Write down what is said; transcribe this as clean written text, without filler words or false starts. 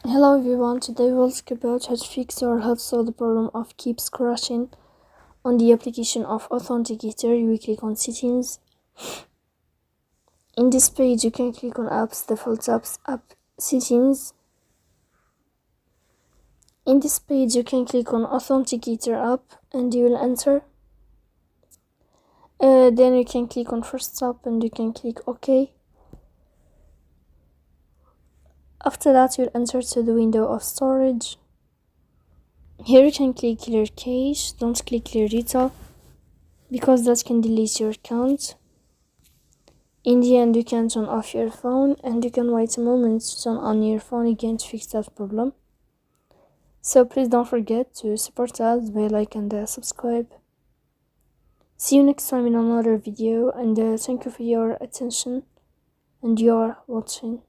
Hello everyone, today we'll talk about how to fix or how to solve the problem of keeps crashing on the application of Authenticator. You will click on settings. In this page you can click on apps, default apps, app settings. In this page you can click on Authenticator app and you will enter. Then you can click on first step and you can click OK. After that you'll enter to the window of storage. Here you can click clear cache, don't click clear data because that can delete your account. In the end you can turn off your phone and you can wait a moment to turn on your phone again to fix that problem. So please don't forget to support us by like and subscribe. See you next time in another video and thank you for your attention and your watching.